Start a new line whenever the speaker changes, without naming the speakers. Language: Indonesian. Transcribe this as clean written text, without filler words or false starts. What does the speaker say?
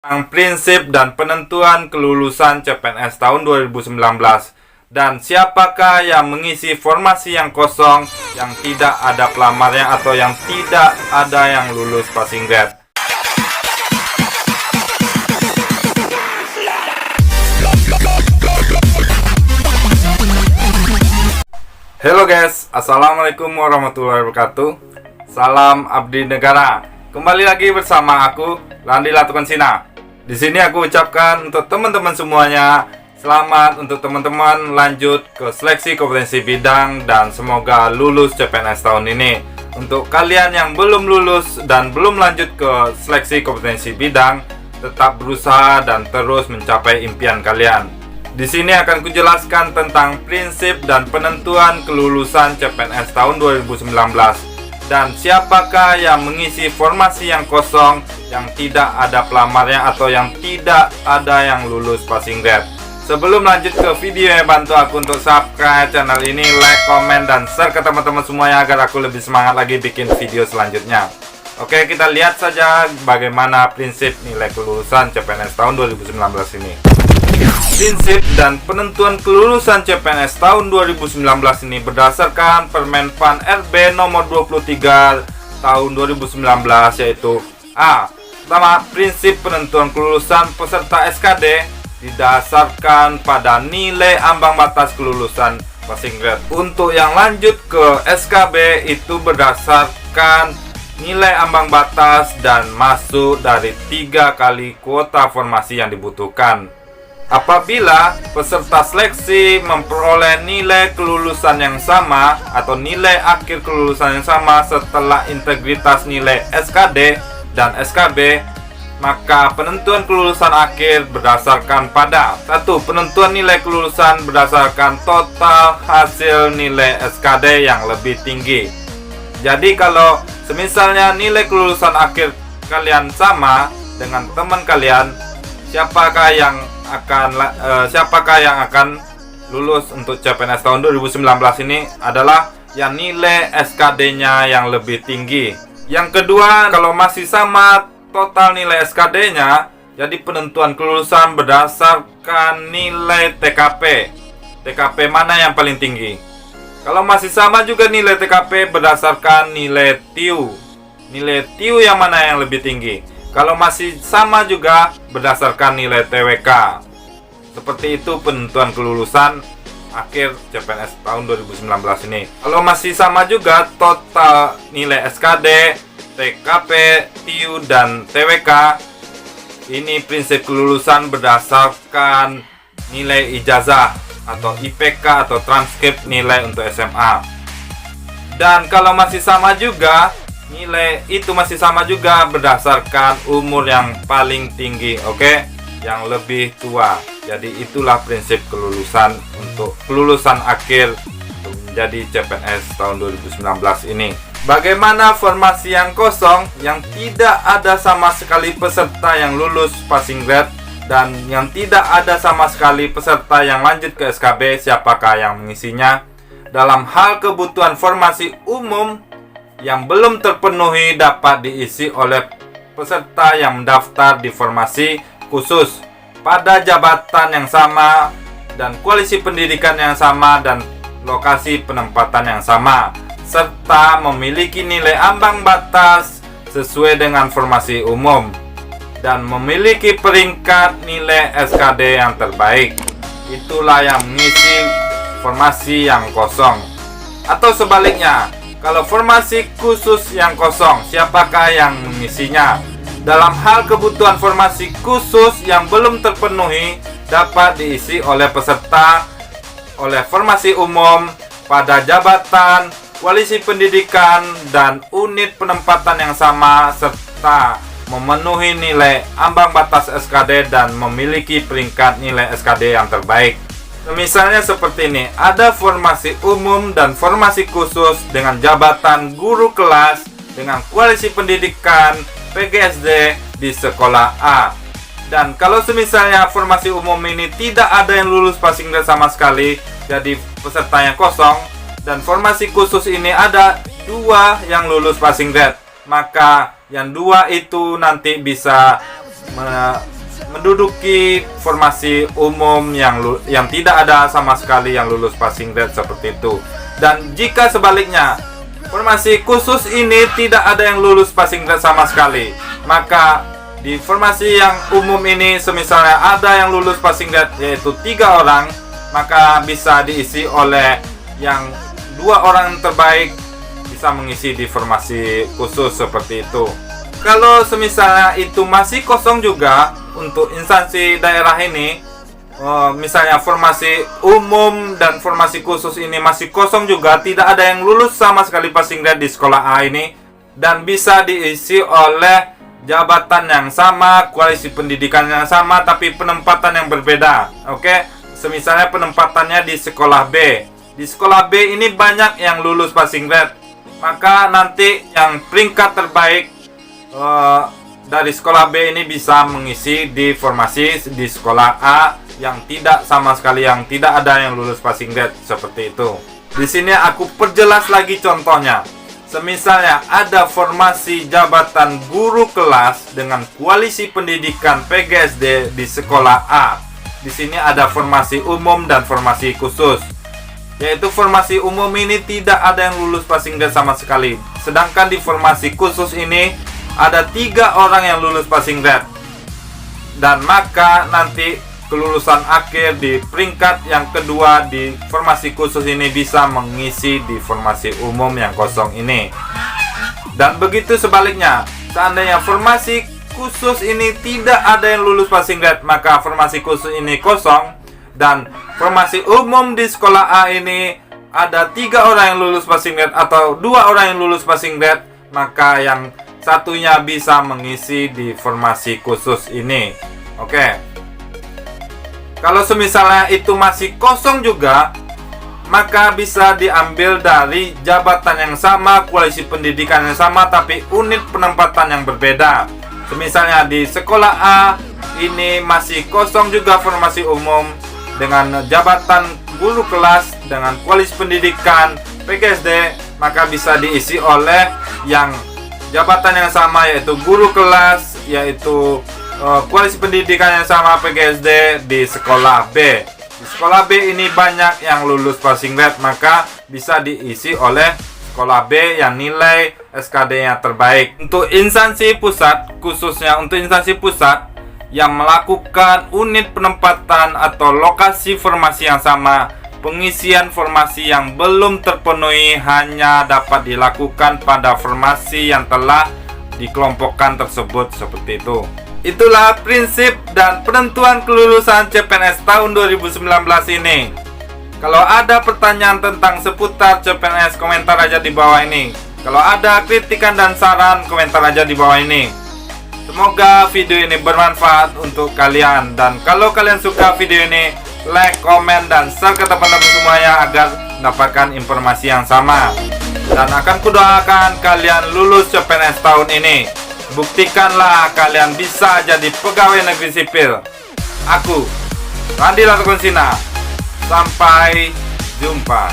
Tentang prinsip dan penentuan kelulusan CPNS tahun 2019 dan siapakah yang mengisi formasi yang kosong yang tidak ada pelamarnya atau yang tidak ada yang lulus passing grade. Halo guys, assalamualaikum warahmatullahi wabarakatuh. Salam abdi negara. Kembali lagi bersama aku Landi Latukan Sina. Di sini aku ucapkan untuk teman-teman semuanya, selamat untuk teman-teman lanjut ke seleksi kompetensi bidang dan semoga lulus CPNS tahun ini. Untuk kalian yang belum lulus dan belum lanjut ke seleksi kompetensi bidang, tetap berusaha dan terus mencapai impian kalian. Di sini akan kujelaskan tentang prinsip dan penentuan kelulusan CPNS tahun 2019 dan siapakah yang mengisi formasi yang kosong yang tidak ada pelamarnya atau yang tidak ada yang lulus passing grade. Sebelum lanjut ke videonya, bantu aku untuk subscribe channel ini, like, komen, dan share ke teman-teman semuanya agar aku lebih semangat lagi bikin video selanjutnya. Oke, kita lihat saja bagaimana prinsip nilai kelulusan CPNS tahun 2019 ini. Prinsip dan penentuan kelulusan CPNS tahun 2019 ini berdasarkan Permenpan RB nomor 23 tahun 2019, yaitu A. Pertama, prinsip penentuan kelulusan peserta SKD didasarkan pada nilai ambang batas kelulusan passing grade. Untuk yang lanjut ke SKB itu berdasarkan nilai ambang batas dan masuk dari 3 kali kuota formasi yang dibutuhkan. Apabila peserta seleksi memperoleh nilai kelulusan yang sama atau nilai akhir kelulusan yang sama setelah integritas nilai SKD dan SKB, maka penentuan kelulusan akhir berdasarkan pada 1. Penentuan nilai kelulusan berdasarkan total hasil nilai SKD yang lebih tinggi. Jadi kalau semisalnya nilai kelulusan akhir kalian sama dengan teman kalian, siapakah yang akan lulus untuk CPNS tahun 2019 ini adalah yang nilai SKD-nya yang lebih tinggi. Yang kedua, kalau masih sama total nilai SKD-nya, jadi penentuan kelulusan berdasarkan nilai TKP. TKP mana yang paling tinggi? Kalau masih sama juga nilai TKP berdasarkan nilai TIU. Nilai TIU yang mana yang lebih tinggi? Kalau masih sama juga berdasarkan nilai TWK. Seperti itu penentuan kelulusan akhir CPNS tahun 2019 ini. Kalau masih sama juga total nilai SKD, TKP, TIU, dan TWK, ini prinsip kelulusan berdasarkan nilai ijazah atau IPK atau transkrip nilai untuk SMA. Dan kalau masih sama juga, nilai itu masih sama juga berdasarkan umur yang paling tinggi, oke? Yang lebih tua. Jadi itulah prinsip kelulusan untuk kelulusan akhir untuk menjadi CPNS tahun 2019 ini. Bagaimana formasi yang kosong yang tidak ada sama sekali peserta yang lulus passing grade dan yang tidak ada sama sekali peserta yang lanjut ke SKB, siapakah yang mengisinya? Dalam hal kebutuhan formasi umum yang belum terpenuhi dapat diisi oleh peserta yang mendaftar di formasi khusus pada jabatan yang sama dan koalisi pendidikan yang sama dan lokasi penempatan yang sama, serta memiliki nilai ambang batas sesuai dengan formasi umum dan memiliki peringkat nilai SKD yang terbaik. Itulah yang mengisi formasi yang kosong. Atau sebaliknya, kalau formasi khusus yang kosong, siapakah yang mengisinya? Dalam hal kebutuhan formasi khusus yang belum terpenuhi dapat diisi oleh peserta oleh formasi umum pada jabatan, koalisi pendidikan, dan unit penempatan yang sama serta memenuhi nilai ambang batas SKD dan memiliki peringkat nilai SKD yang terbaik. Misalnya seperti ini, ada formasi umum dan formasi khusus dengan jabatan guru kelas dengan koalisi pendidikan PGSD di sekolah A. Dan kalau semisalnya formasi umum ini tidak ada yang lulus passing grade sama sekali, jadi pesertanya kosong, dan formasi khusus ini ada 2 yang lulus passing grade, maka yang 2 itu nanti bisa menduduki formasi umum yang tidak ada sama sekali yang lulus passing grade seperti itu. Dan jika sebaliknya, formasi khusus ini tidak ada yang lulus passing grade sama sekali, maka di formasi yang umum ini semisalnya ada yang lulus passing grade yaitu 3 orang, maka bisa diisi oleh yang 2 orang terbaik bisa mengisi di formasi khusus seperti itu. Kalau semisalnya itu masih kosong juga untuk instansi daerah ini, misalnya formasi umum dan formasi khusus ini masih kosong juga, tidak ada yang lulus sama sekali passing grade di sekolah A ini, dan bisa diisi oleh jabatan yang sama, koalisi pendidikan yang sama, tapi penempatan yang berbeda. Oke, semisalnya penempatannya di sekolah B. Di sekolah B ini banyak yang lulus passing grade, maka nanti yang peringkat terbaik dari sekolah B ini bisa mengisi di formasi di sekolah A yang tidak sama sekali, yang tidak ada yang lulus passing grade seperti itu. Di sini aku perjelas lagi contohnya. Semisalnya ada formasi jabatan guru kelas dengan koalisi pendidikan PGSD di sekolah A. Di sini ada formasi umum dan formasi khusus. Yaitu formasi umum ini tidak ada yang lulus passing grade sama sekali. Sedangkan di formasi khusus ini ada 3 orang yang lulus passing grade. Dan maka nanti kelulusan akhir di peringkat yang kedua di formasi khusus ini bisa mengisi di formasi umum yang kosong ini. Dan begitu sebaliknya, seandainya formasi khusus ini tidak ada yang lulus passing grade, maka formasi khusus ini kosong. Dan formasi umum di sekolah A ini ada 3 orang yang lulus passing grade atau 2 orang yang lulus passing grade, maka yang satunya bisa mengisi di formasi khusus ini. Oke. Kalau semisalnya itu masih kosong juga, maka bisa diambil dari jabatan yang sama, koalisi pendidikan yang sama, tapi unit penempatan yang berbeda. Semisalnya di sekolah A ini masih kosong juga formasi umum dengan jabatan guru kelas dengan koalisi pendidikan PGSD, maka bisa diisi oleh yang jabatan yang sama yaitu guru kelas, yaitu koalisi pendidikan yang sama PGSD di sekolah B. Di sekolah B ini banyak yang lulus passing grade, maka bisa diisi oleh sekolah B yang nilai SKD-nya terbaik. Untuk instansi pusat, khususnya untuk instansi pusat yang melakukan unit penempatan atau lokasi formasi yang sama, pengisian formasi yang belum terpenuhi hanya dapat dilakukan pada formasi yang telah dikelompokkan tersebut seperti itu. Itulah prinsip dan penentuan kelulusan CPNS tahun 2019 ini. Kalau ada pertanyaan tentang seputar CPNS, komentar aja di bawah ini. Kalau ada kritikan dan saran, komentar aja di bawah ini. Semoga video ini bermanfaat untuk kalian. Dan kalau kalian suka video ini, like, komen, dan share ke teman-teman semuanya agar mendapatkan informasi yang sama. Dan akan kudoakan kalian lulus CPNS tahun ini. Buktikanlah kalian bisa jadi pegawai negeri sipil. Aku, Randi Latukonsina. Sampai jumpa.